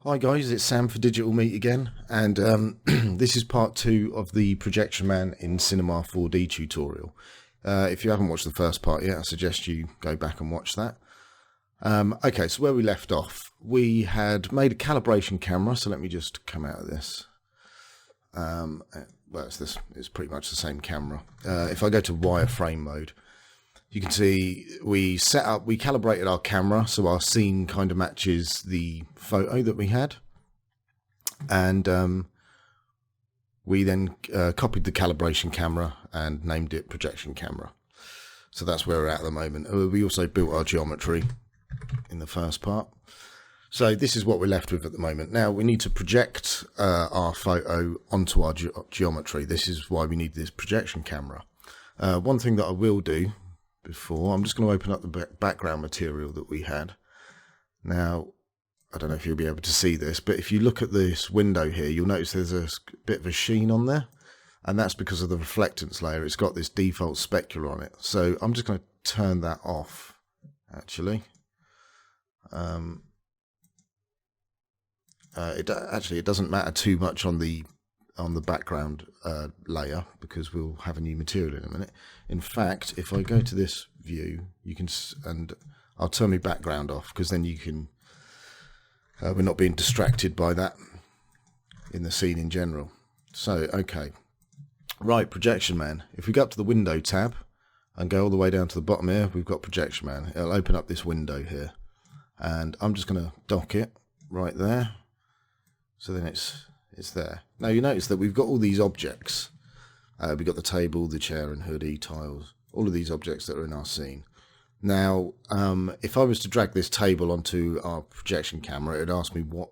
Hi guys, it's Sam for Digital Meet again, and this is part 2 of the Projection Man in Cinema 4D tutorial. If you haven't watched the first part yet, I suggest you go back and watch that. Okay, so where we left off, we had made a calibration camera, so let me just come out of this. Well, it's pretty much the same camera. If I go to wireframe mode, you can see we calibrated our camera so our scene kind of matches the photo that we had. And we then copied the calibration camera and named it projection camera. So that's where we're at the moment. We also built our geometry in the first part. So this is what we're left with at the moment. Now we need to project our photo onto our geometry. This is why we need this projection camera. One thing that I will do before, I'm just going to open up the background material that we had. Now, I don't know if you'll be able to see this, but if you look at this window here, you'll notice there's a bit of a sheen on there, and that's because of the reflectance layer. It's got this default specular on it. So I'm just going to turn that off, actually. It doesn't matter too much on the background layer, because we'll have a new material in a minute. In fact, if I go to this view, you can, and I'll turn my background off, because then you can, we're not being distracted by that in the scene in general. So, okay. Right, Projection Man. If we go up to the Window tab and go all the way down to the bottom here, we've got Projection Man. It'll open up this window here. And I'm just going to dock it right there. So then it's there. Now you notice that we've got all these objects. We've got the table, the chair and hoodie, tiles, all of these objects that are in our scene. Now, if I was to drag this table onto our projection camera, it would ask me what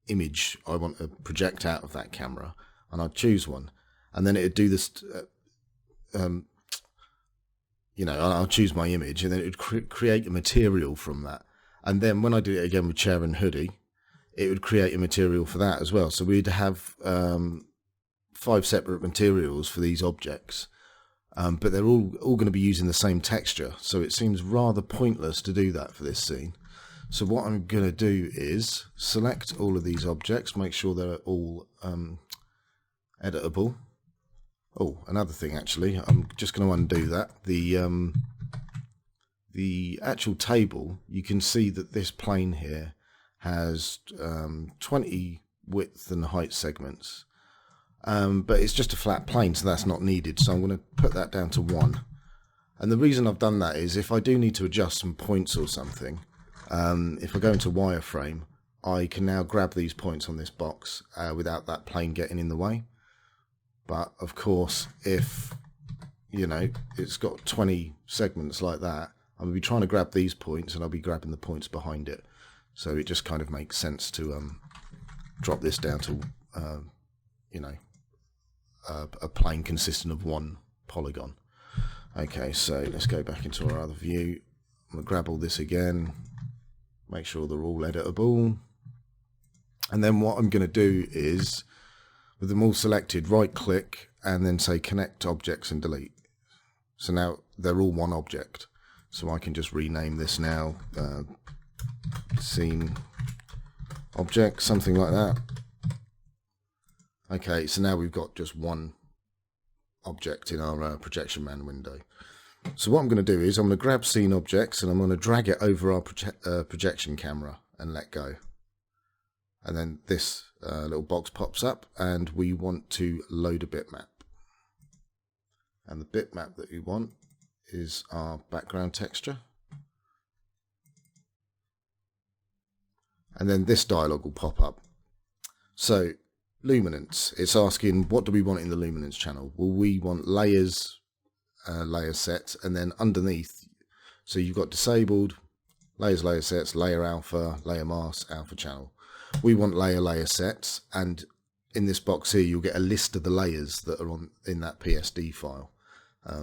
image I want to project out of that camera, and I'd choose one. And then it would do this, I'll choose my image, and then it would create a material from that. And then when I do it again with chair and hoodie, it would create a material for that as well. So we'd have 5 separate materials for these objects, but they're all going to be using the same texture. So it seems rather pointless to do that for this scene. So what I'm going to do is select all of these objects, make sure they're all editable. Oh, another thing actually, I'm just going to undo that. The actual table, you can see that this plane here has 20 width and height segments, but it's just a flat plane, so that's not needed. So I'm going to put that down to 1. And the reason I've done that is if I do need to adjust some points or something, if I go into wireframe, I can now grab these points on this box without that plane getting in the way. But of course, if it's got 20 segments like that, I'm going to be trying to grab these points, and I'll be grabbing the points behind it. So it just kind of makes sense to drop this down to, a plane consisting of 1 polygon. Okay, so let's go back into our other view. I'm going to grab all this again, make sure they're all editable. And then what I'm going to do is, with them all selected, right click and then say connect objects and delete. So now they're all one object. So I can just rename this now. Scene object, something like that. Okay, so now we've got just one object in our Projection Man window. So what I'm going to do is I'm going to grab scene objects and I'm going to drag it over our projection camera and let go. And then this little box pops up, and we want to load a bitmap. And the bitmap that we want is our background texture. And then this dialog will pop up. So luminance, it's asking what do we want in the luminance channel. Well, we want layers, layer sets, and then underneath, so you've got disabled, layers, layer sets, layer alpha, layer mask, alpha channel. We want layer sets, and in this box here you'll get a list of the layers that are in that PSD file. I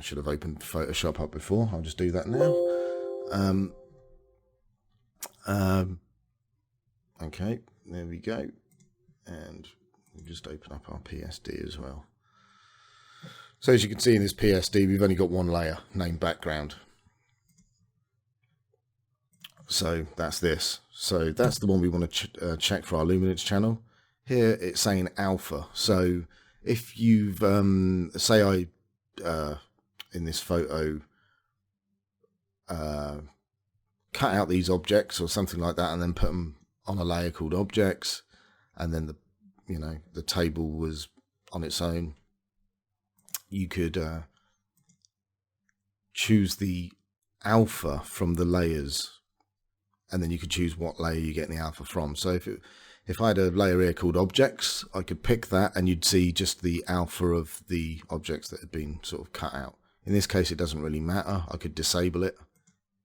should have opened Photoshop up before. I'll just do that now. Okay, there we go. And we'll just open up our PSD as well. So as you can see in this PSD, we've only got one layer named background. So that's this. So that's the one we want to check for our luminance channel. Here it's saying alpha. So if you've, say I, in this photo, cut out these objects or something like that and then put them on a layer called objects, and then the table was on its own, you could choose the alpha from the layers, and then you could choose what layer you get the alpha from. So if I had a layer here called objects, I could pick that and you'd see just the alpha of the objects that had been sort of cut out. In this case, it doesn't really matter. I could disable it,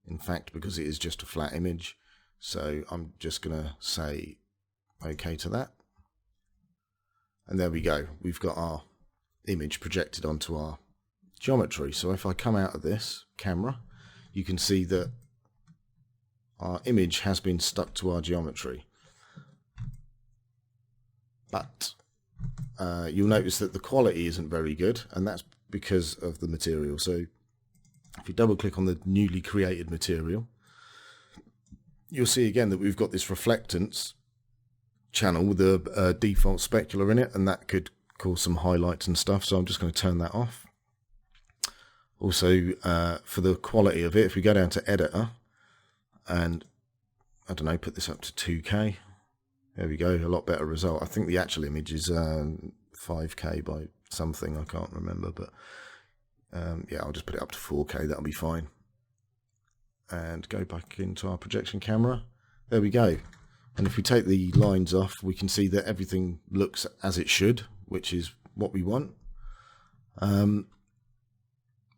in fact, because it is just a flat image. So I'm just going to say OK to that. And there we go. We've got our image projected onto our geometry. So if I come out of this camera, you can see that our image has been stuck to our geometry. But you'll notice that the quality isn't very good, and that's because of the material. So if you double click on the newly created material, you'll see again that we've got this reflectance channel with a default specular in it, and that could cause some highlights and stuff. So I'm just going to turn that off. Also, for the quality of it, if we go down to editor and, I don't know, put this up to 2K, there we go, a lot better result. I think the actual image is 5K by something, I can't remember, but yeah, I'll just put it up to 4K, that'll be fine. And go back into our projection camera. There we go. And if we take the lines off, we can see that everything looks as it should, which is what we want.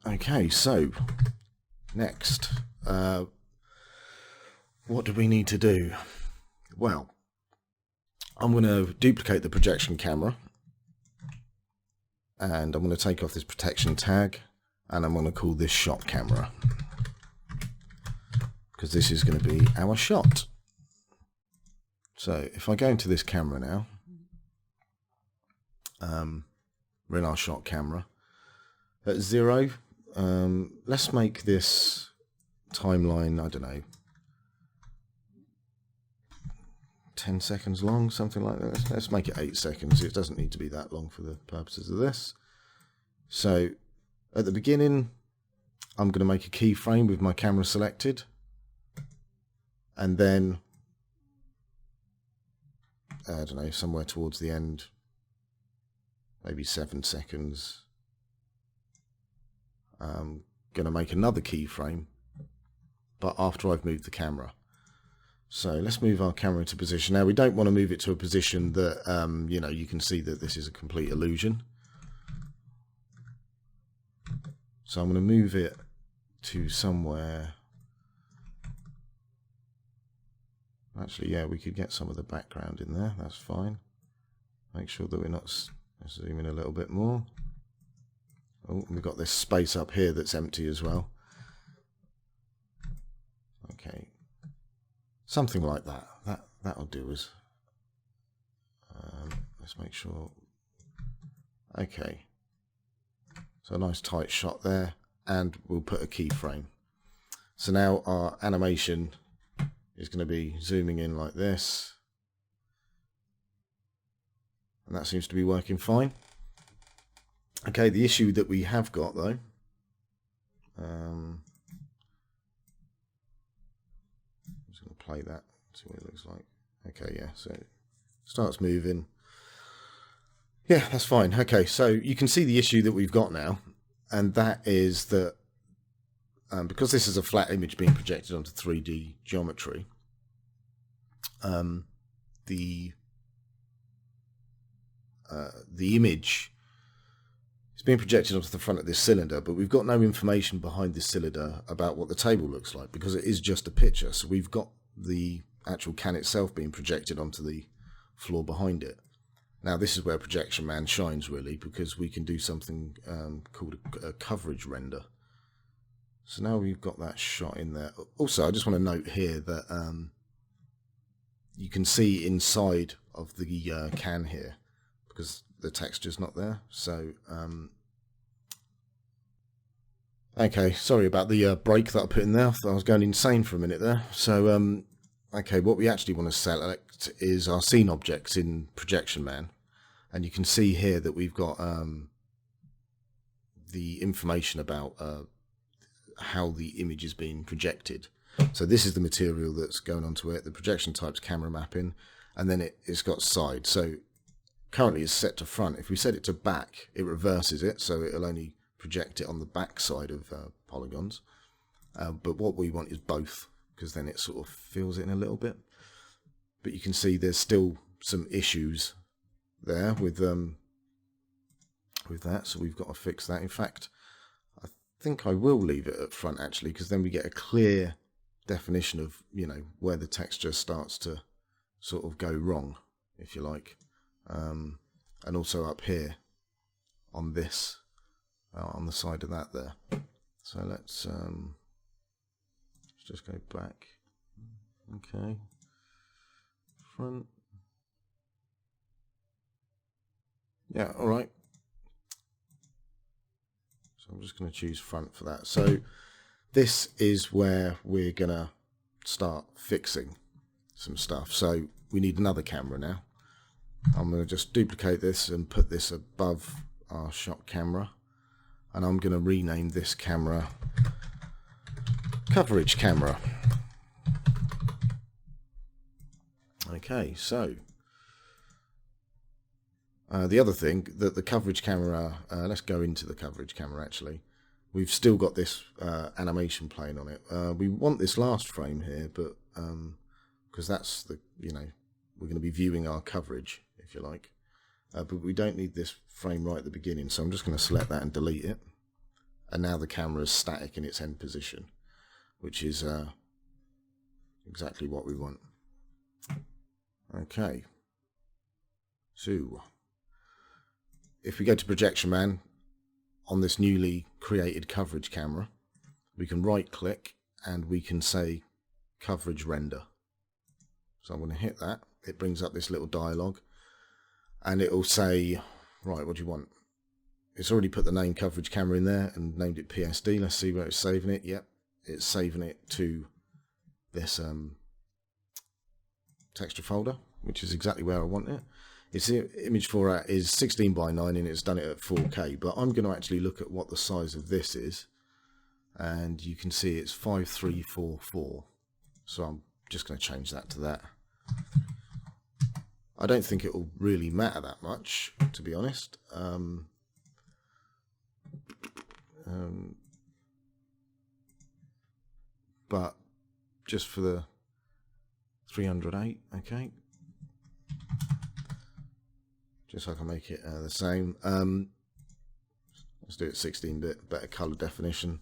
Okay, so next, what do we need to do? Well, I'm going to duplicate the projection camera, and I'm going to take off this protection tag, and I'm going to call this shot camera, because this is going to be our shot. So if I go into this camera now, we're in our shot camera. At 0, let's make this timeline, I don't know, 10 seconds long, something like that. Let's make it 8 seconds. It doesn't need to be that long for the purposes of this. So at the beginning, I'm going to make a keyframe with my camera selected, and then I don't know, somewhere towards the end, maybe 7 seconds, I'm going to make another keyframe, but after I've moved the camera. So let's move our camera into position. Now we don't want to move it to a position that, you can see that this is a complete illusion. So I'm going to move it to somewhere. Actually, yeah, we could get some of the background in there. That's fine. Make sure that we're not... Let's zoom in a little bit more. Oh, we've got this space up here that's empty as well. Okay. Something like that. That'll do us. Let's make sure... Okay. So a nice tight shot there. And we'll put a keyframe. So now our animation is going to be zooming in like this, and that seems to be working fine. Okay, the issue that we have got though, I'm just going to play that, see what it looks like. Okay, yeah, so it starts moving. Yeah, that's fine. Okay, so you can see the issue that we've got now, and that is that because this is a flat image being projected onto 3D geometry, the image is being projected onto the front of this cylinder, but we've got no information behind this cylinder about what the table looks like, because it is just a picture. So we've got the actual can itself being projected onto the floor behind it. Now this is where Projection Man shines really, because we can do something called a coverage render. So now we've got that shot in there. Also, I just want to note here that you can see inside of the can here, because the texture's not there. So Okay, sorry about the break that I put in there. I was going insane for a minute there. So, okay, what we actually want to select is our scene objects in Projection Man. And you can see here that we've got the information about how the image is being projected. So this is the material that's going onto it. The projection type's camera mapping, and then it's got side. So currently it's set to front. If we set it to back, it reverses it, so it'll only project it on the back side of polygons. But what we want is both, because then it sort of fills it in a little bit. But you can see there's still some issues there with that, so we've got to fix that. In fact, I think I will leave it at front actually, because then we get a clear definition of, you know, where the texture starts to sort of go wrong, if you like. And also up here on this, on the side of that there. So let's just go back. Okay, front. Yeah, all right. So I'm just going to choose front for that. So this is where we're going to start fixing some stuff. So we need another camera now. I'm going to just duplicate this and put this above our shot camera. And I'm going to rename this camera Coverage Camera. Okay, so the other thing that the coverage camera, let's go into the coverage camera actually. We've still got this animation playing on it. We want this last frame here, but because that's the, you know, we're going to be viewing our coverage, if you like. But we don't need this frame right at the beginning, so I'm just going to select that and delete it. And now the camera is static in its end position, which is exactly what we want. Okay. So if we go to Projection Man on this newly created coverage camera, we can right click and we can say coverage render. So I'm going to hit that. It brings up this little dialog and it will say, right, what do you want? It's already put the name coverage camera in there and named it PSD. Let's see where it's saving it. Yep, it's saving it to this texture folder, which is exactly where I want it. Its image format is 16 by 9 and it's done it at 4K, but I'm going to actually look at what the size of this is, and you can see it's 5344, so I'm just going to change that to that. I don't think it will really matter that much, to be honest. But just for the 308, okay, just so I can make it the same. Let's do it 16-bit, better color definition.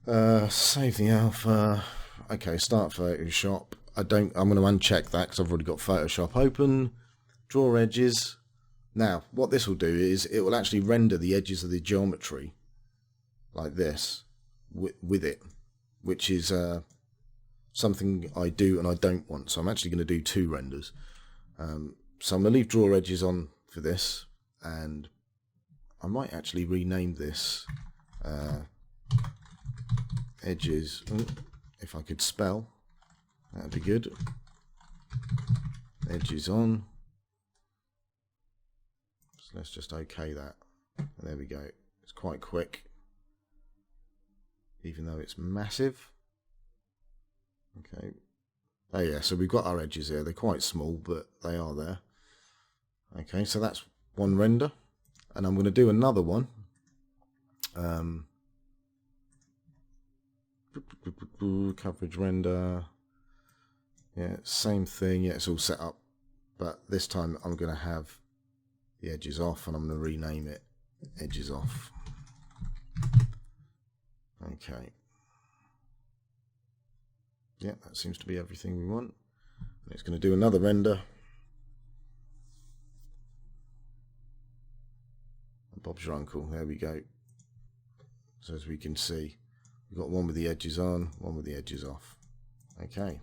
Save the alpha. Okay, start Photoshop. I'm going to uncheck that because I've already got Photoshop open. Draw edges. Now, what this will do is it will actually render the edges of the geometry like this with it, which is something I do and I don't want. So I'm actually going to do two renders. So I'm going to leave draw edges on for this, and I might actually rename this edges. If I could spell, that'd be good. Edges on. So let's just OK that. And there we go. It's quite quick, even though it's massive. Okay. Oh yeah, so we've got our edges here. They're quite small, but they are there. Okay, so that's one render, and I'm going to do another one. Coverage render. Yeah, same thing. Yeah, it's all set up, but this time I'm going to have the edges off, and I'm going to rename it edges off. Okay. Yeah, that seems to be everything we want. It's going to do another render. Bob's your uncle. There we go. So as we can see, we've got one with the edges on, one with the edges off. Okay.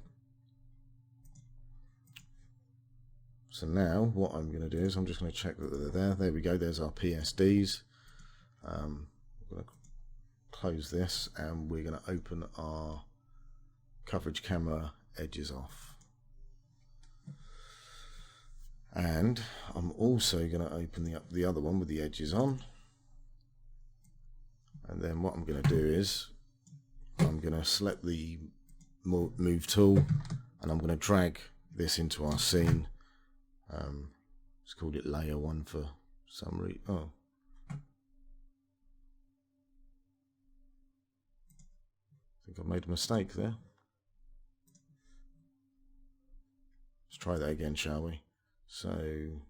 So now what I'm going to do is I'm just going to check that they're there. There we go. There's our PSDs. I'm going to close this and we're going to open our coverage camera edges off. And I'm also going to open the other one with the edges on. And then what I'm going to do is I'm going to select the move tool and I'm going to drag this into our scene. Let's call it layer 1 for some reason. Oh. I think I've made a mistake there. Let's try that again, shall we? So,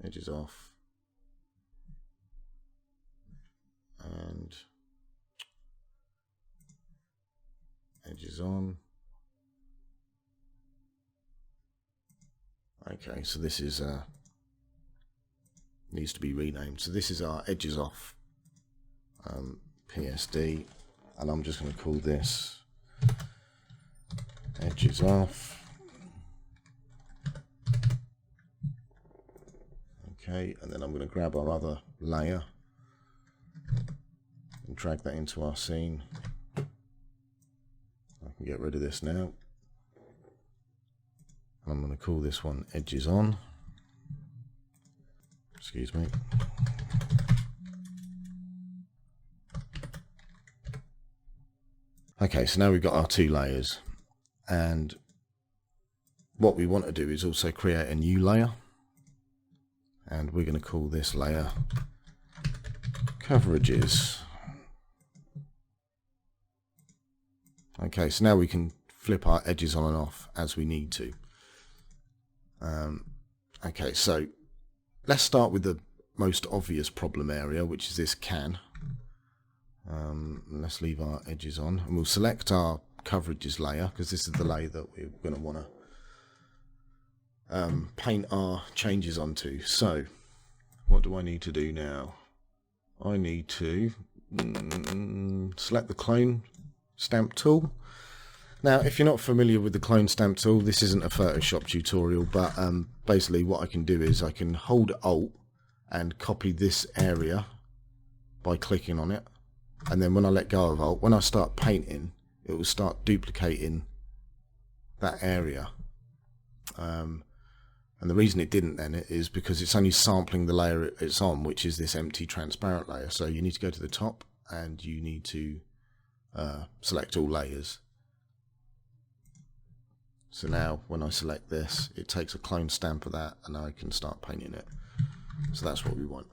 edges off. And edges on. Okay, so this is needs to be renamed. So this is our edges off PSD, and I'm just going to call this edges off. Okay, and then I'm going to grab our other layer and drag that into our scene. I can get rid of this now. I'm going to call this one edges on. Excuse me. Okay, so now we've got our 2 layers, and what we want to do is also create a new layer, and we're going to call this layer coverages. Okay, so now we can flip our edges on and off as we need to. Okay, so let's start with the most obvious problem area, which is this can. Let's leave our edges on, and we'll select our coverages layer, because this is the layer that we're going to want to paint our changes onto. So what do I need to do now? I need to select the clone stamp tool. Now, if you're not familiar with the clone stamp tool, this isn't a Photoshop tutorial, but basically what I can do is I can hold Alt and copy this area by clicking on it, and then when I let go of Alt, when I start painting, it will start duplicating that area. And the reason it didn't then is because it's only sampling the layer it's on, which is this empty transparent layer. So you need to go to the top and you need to select all layers. So now when I select this, it takes a clone stamp of that and I can start painting it. So that's what we want.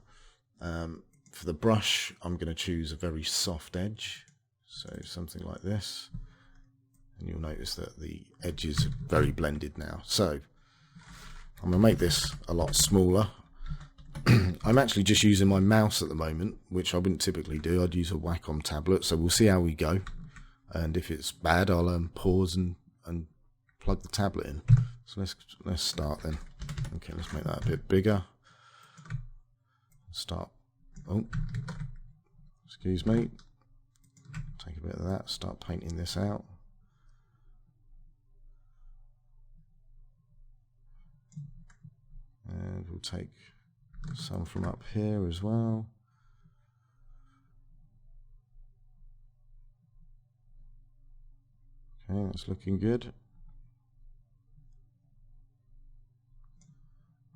For the brush, I'm going to choose a very soft edge, so something like this, and you'll notice that the edges are very blended now. So I'm going to make this a lot smaller. I'm actually just using my mouse at the moment, which I wouldn't typically do. I'd use a Wacom tablet, so we'll see how we go, and if it's bad I'll pause and plug the tablet in. So let's start then. Okay, let's make that a bit bigger. Start. Oh, excuse me. Take a bit of that. Start painting this out. And we'll take some from up here as well. Okay, that's looking good.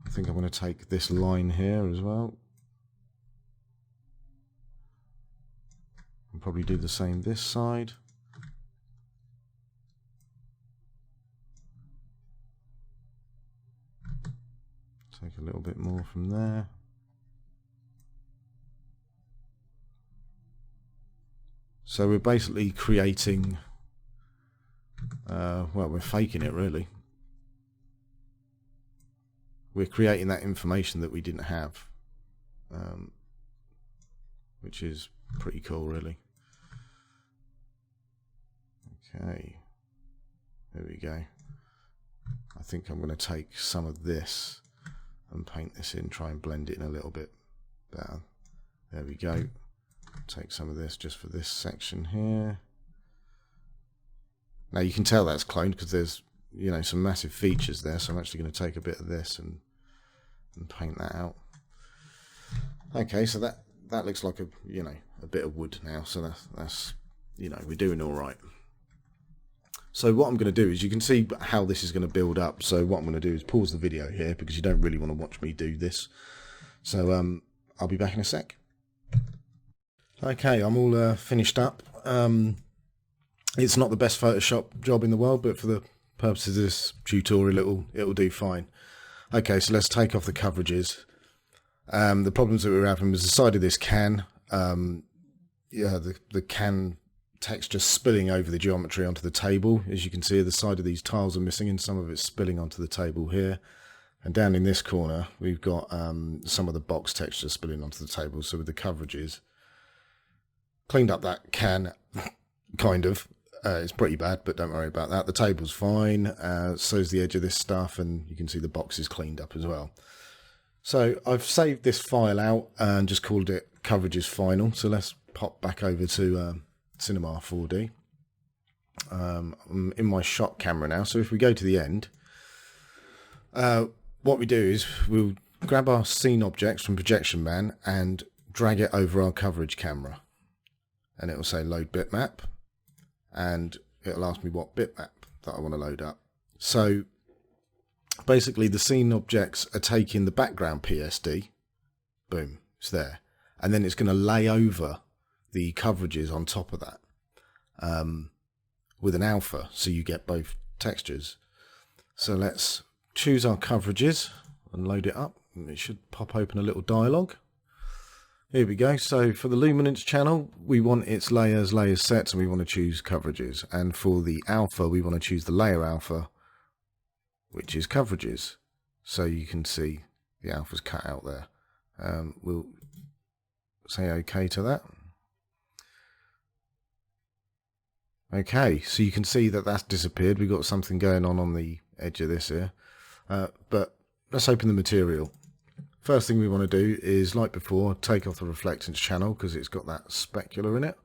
I think I'm going to take this line here as well. And probably do the same this side. Take a little bit more from there. So we're basically creating, well, we're faking it really. We're creating that information that we didn't have, which is pretty cool really. Okay, there we go. I think I'm going to take some of this and paint this in, try and blend it in a little bit better. There we go. Take some of this just for this section here. Now you can tell that's cloned because there's, you know, some massive features there, so I'm actually going to take a bit of this and paint that out. Okay, so that looks like a, you know, a bit of wood now, so that's you know, we're doing all right. So what I'm going to do is, you can see how this is going to build up. So what I'm going to do is pause the video here, because you don't really want to watch me do this. So I'll be back in a sec. Okay, I'm all finished up. It's not the best Photoshop job in the world, but for the purposes of this tutorial, it'll do fine. Okay, so let's take off the coverages. The problems that we were having was the side of this can, the can texture spilling over the geometry onto the table. As you can see, the side of these tiles are missing, and some of it's spilling onto the table here. And down in this corner, we've got some of the box texture spilling onto the table. So with the coverages, cleaned up that can, kind of. It's pretty bad, but don't worry about that. The table's fine, so's the edge of this stuff, and you can see the box is cleaned up as well. So I've saved this file out and just called it Coverages Final. So let's pop back over to Cinema 4D. I'm in my shot camera now, so if we go to the end, what we do is we'll grab our scene objects from Projection Man and drag it over our coverage camera, and it will say load bitmap, and it'll ask me what bitmap that I want to load up. So basically the scene objects are taking the background PSD, boom, it's there, and then it's going to lay over the coverages on top of that with an alpha, so you get both textures. So let's choose our coverages and load it up, and it should pop open a little dialog. Here we go. So for the luminance channel, we want its layers sets, and we want to choose coverages. And for the alpha, we want to choose the layer alpha, which is coverages. So you can see the alpha's cut out there. We'll say OK to that. Okay, so you can see that that's disappeared. We've got something going on the edge of this here. But let's open the material. First thing we want to do is, like before, take off the reflectance channel because it's got that specular in it.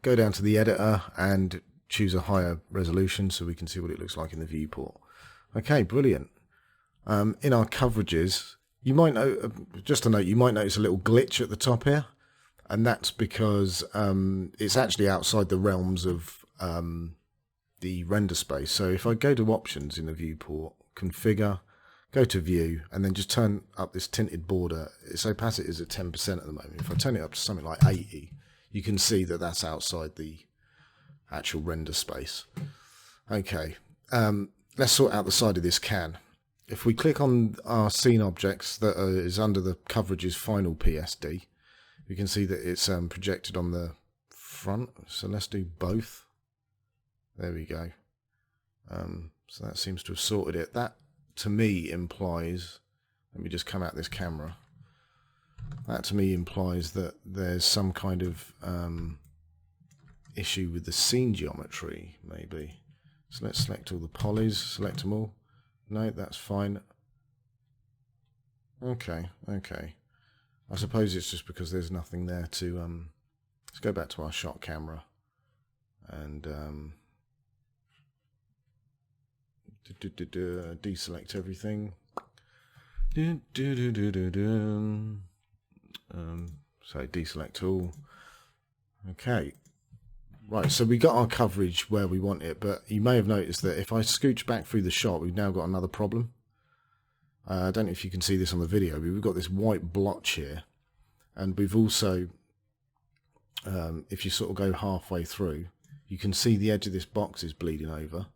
Go down to the editor and choose a higher resolution so we can see what it looks like in the viewport. Okay, brilliant. In our coverages, you might know, just a note, you might notice a little glitch at the top here, and that's because it's actually outside the realms of the render space. So if I go to options in the viewport, configure, go to view, and then just turn up this tinted border. Its opacity is at 10% at the moment. If I turn it up to something like 80, you can see that that's outside the actual render space. Okay, let's sort out the side of this can. If we click on our scene objects that is under the coverages final PSD, you can see that it's projected on the front. So let's do both. There we go. So that seems to have sorted it. That to me implies, let me just come out this camera, that to me implies that there's some kind of issue with the scene geometry, maybe. So let's select all the polys, select them all. No, that's fine. Okay. I suppose it's just because there's nothing there to let's go back to our shot camera and deselect everything. So deselect all. Okay, right, so we got our coverage where we want it, but you may have noticed that if I scooch back through the shot, we've now got another problem. I don't know if you can see this on the video, but we've got this white blotch here, and we've also if you sort of go halfway through, you can see the edge of this box is bleeding over,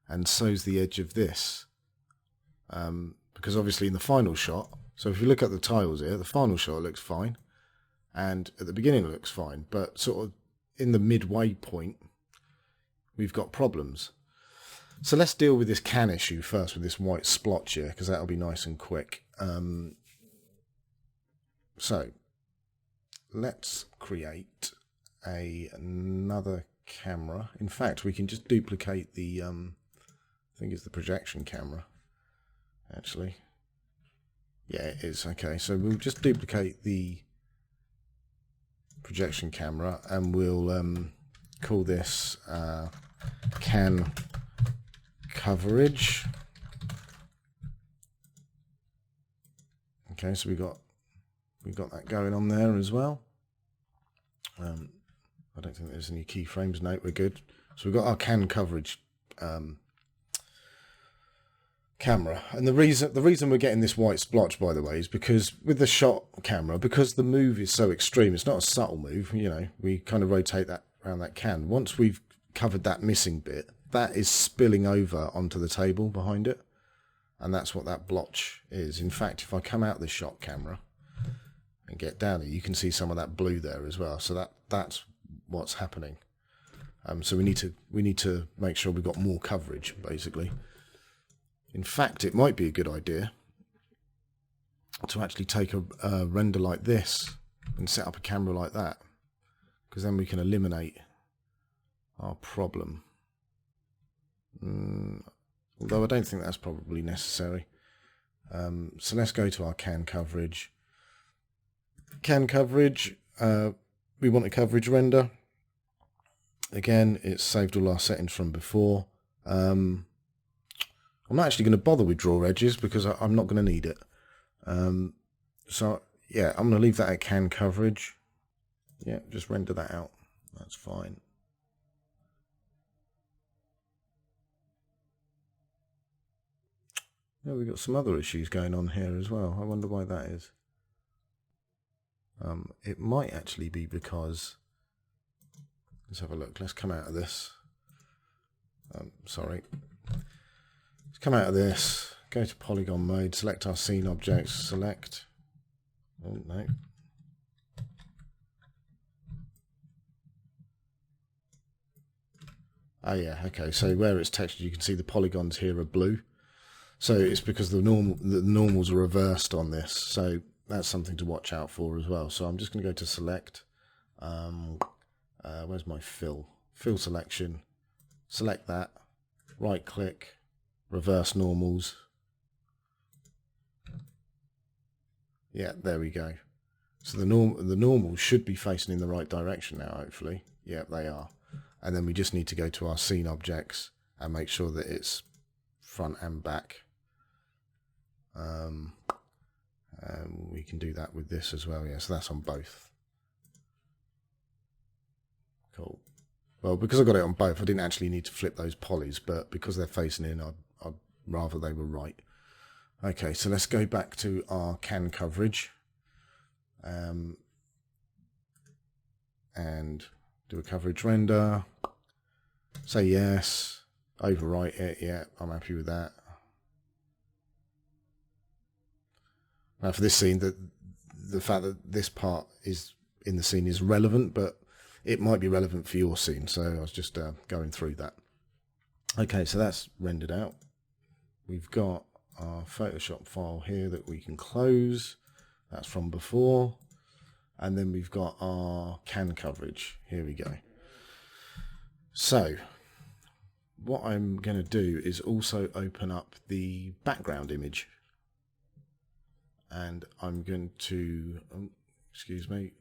and so's the edge of this, because obviously in the final shot, so if you look at the tiles here, the final shot looks fine, and at the beginning it looks fine, but sort of in the midway point we've got problems. So let's deal with this can issue first with this white splotch here, because that'll be nice and quick. So let's create another camera. In fact, we can just duplicate the I think it's the projection camera, actually. Yeah, it is. Okay, so we'll just duplicate the projection camera, and we'll call this can coverage. Okay, so we got that going on there as well. I don't think there's any keyframes. No, we're good. So we've got our can coverage camera, and the reason we're getting this white splotch, by the way, is because with the shot camera, because the move is so extreme, it's not a subtle move. You know, we kind of rotate that around that can. Once we've covered that missing bit, that is spilling over onto the table behind it, and that's what that blotch is. In fact, if I come out the shot camera and get down here, you can see some of that blue there as well. So that's what's happening. So we need to make sure we've got more coverage, basically. In fact, it might be a good idea to actually take a render like this and set up a camera like that, because then we can eliminate our problem. Although I don't think that's probably necessary. So let's go to our can coverage. Can coverage, we want a coverage render. Again, it's saved all our settings from before. I'm not actually going to bother with draw edges because I'm not going to need it. So yeah, I'm going to leave that at can coverage. Yeah, just render that out. That's fine. Yeah, we've got some other issues going on here as well. I wonder why that is. It might actually be because... Let's have a look. Let's come out of this. Sorry. Let's come out of this. Go to polygon mode. Select our scene objects. Select. Oh, no. Oh, yeah. Okay. So where it's textured, you can see the polygons here are blue. So it's because the normals are reversed on this. So that's something to watch out for as well. So I'm just going to go to select. Where's my fill? Fill selection. Select that. Right click. Reverse normals. Yeah, there we go. So the normals should be facing in the right direction now, hopefully. Yeah, they are. And then we just need to go to our scene objects and make sure that it's front and back. And we can do that with this as well. Yeah, so that's on both. Cool. Well, because I got it on both, I didn't actually need to flip those polys, but because they're facing in, I'd rather they were right. Okay, so let's go back to our can coverage and do a coverage render. Say yes, overwrite it. Yeah, I'm happy with that. Now for this scene, the fact that this part is in the scene is relevant, but it might be relevant for your scene, so I was just going through that. Okay, so that's rendered out. We've got our Photoshop file here that we can close. That's from before. And then we've got our can coverage. Here we go. So what I'm going to do is also open up the background image. And I'm going to,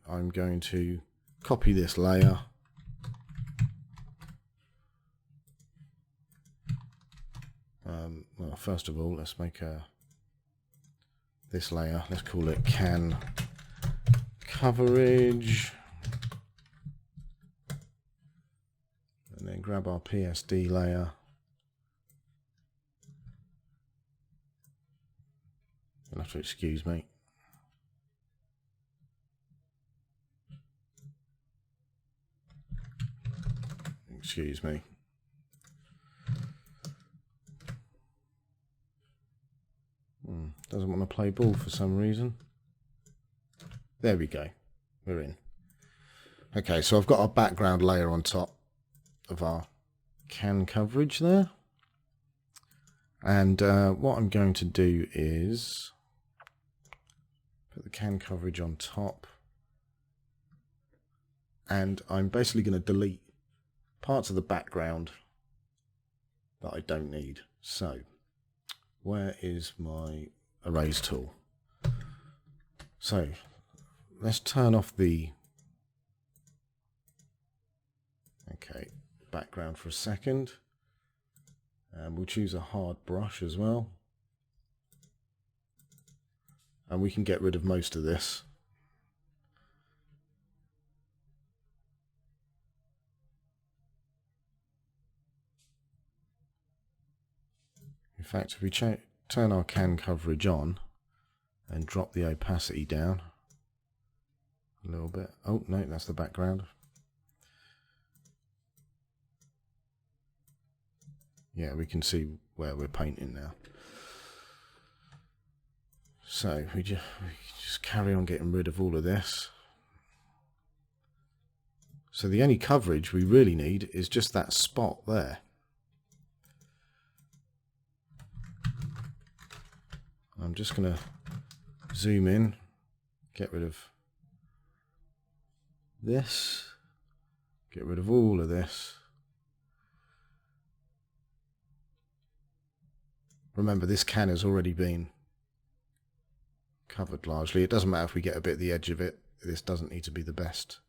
I'm going to copy this layer. Well, first of all, let's make this layer. Let's call it can coverage, and then grab our PSD layer. You'll have to excuse me. Excuse me. Doesn't want to play ball for some reason. There we go. We're in. Okay, so I've got our background layer on top of our can coverage there. And what I'm going to do is put the can coverage on top. And I'm basically going to delete parts of the background that I don't need. So, where is my erase tool? So, let's turn off the background for a second. And we'll choose a hard brush as well. And we can get rid of most of this. In fact, if we turn our can coverage on and drop the opacity down a little bit. Oh, no, that's the background. Yeah, we can see where we're painting now. So we just carry on getting rid of all of this. So the only coverage we really need is just that spot there. I'm just going to zoom in, get rid of this, get rid of all of this. Remember, this can has already been covered largely. It doesn't matter if we get a bit of the edge of it. This doesn't need to be the best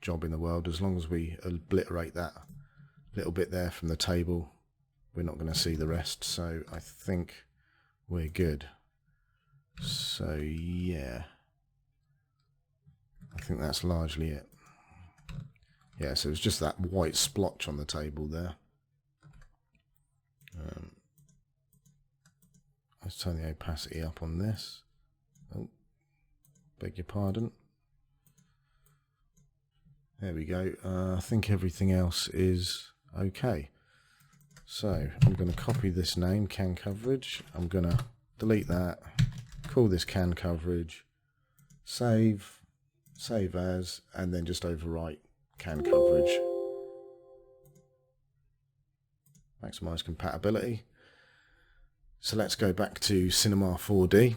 job in the world. As long as we obliterate that little bit there from the table, we're not going to see the rest. So I think we're good. So yeah, I think that's largely it. Yeah, so it's just that white splotch on the table there. Let's turn the opacity up on this. Oh, beg your pardon. There we go. I think everything else is okay. So I'm going to copy this name, can coverage. I'm going to delete that, call this can coverage, save as, and then just overwrite can coverage. Maximize compatibility. So let's go back to Cinema 4D.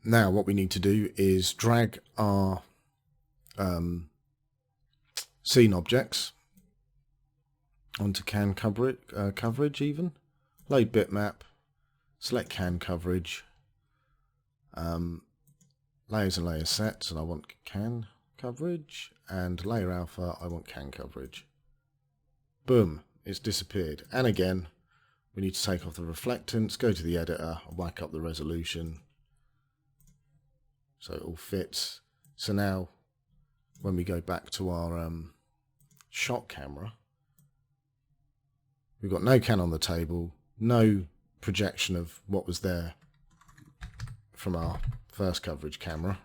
Now what we need to do is drag our scene objects onto can coverage even. Load bitmap, select can coverage, layers and layer sets, and I want can coverage, and layer alpha, I want can coverage. Boom, it's disappeared. And again, we need to take off the reflectance, go to the editor, whack up the resolution, so it all fits. So now, when we go back to our shot camera, we've got no can on the table, no projection of what was there from our first coverage camera.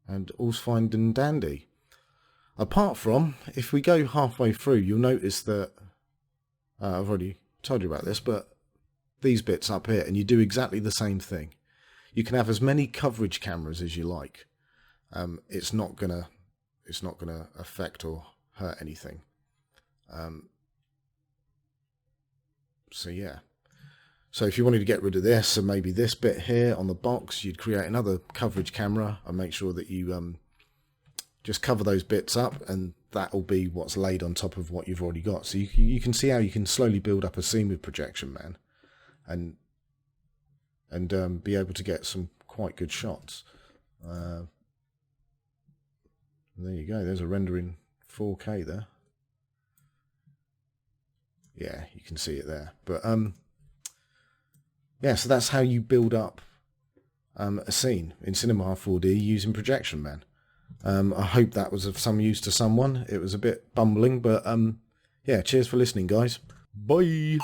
And all's fine and dandy. Apart from, if we go halfway through, you'll notice that, I've already told you about this, but these bits up here, and you do exactly the same thing. You can have as many coverage cameras as you like. It's not gonna affect or hurt anything. So yeah. So if you wanted to get rid of this and maybe this bit here on the box, you'd create another coverage camera and make sure that you just cover those bits up, and that will be what's laid on top of what you've already got. So you can see how you can slowly build up a scene with Projection Man, and be able to get some quite good shots. There you go. There's a rendering 4K there. Yeah, you can see it there. But yeah, so that's how you build up a scene in Cinema 4D using Projection Man. I hope that was of some use to someone. It was a bit bumbling, but yeah, cheers for listening, guys. Bye.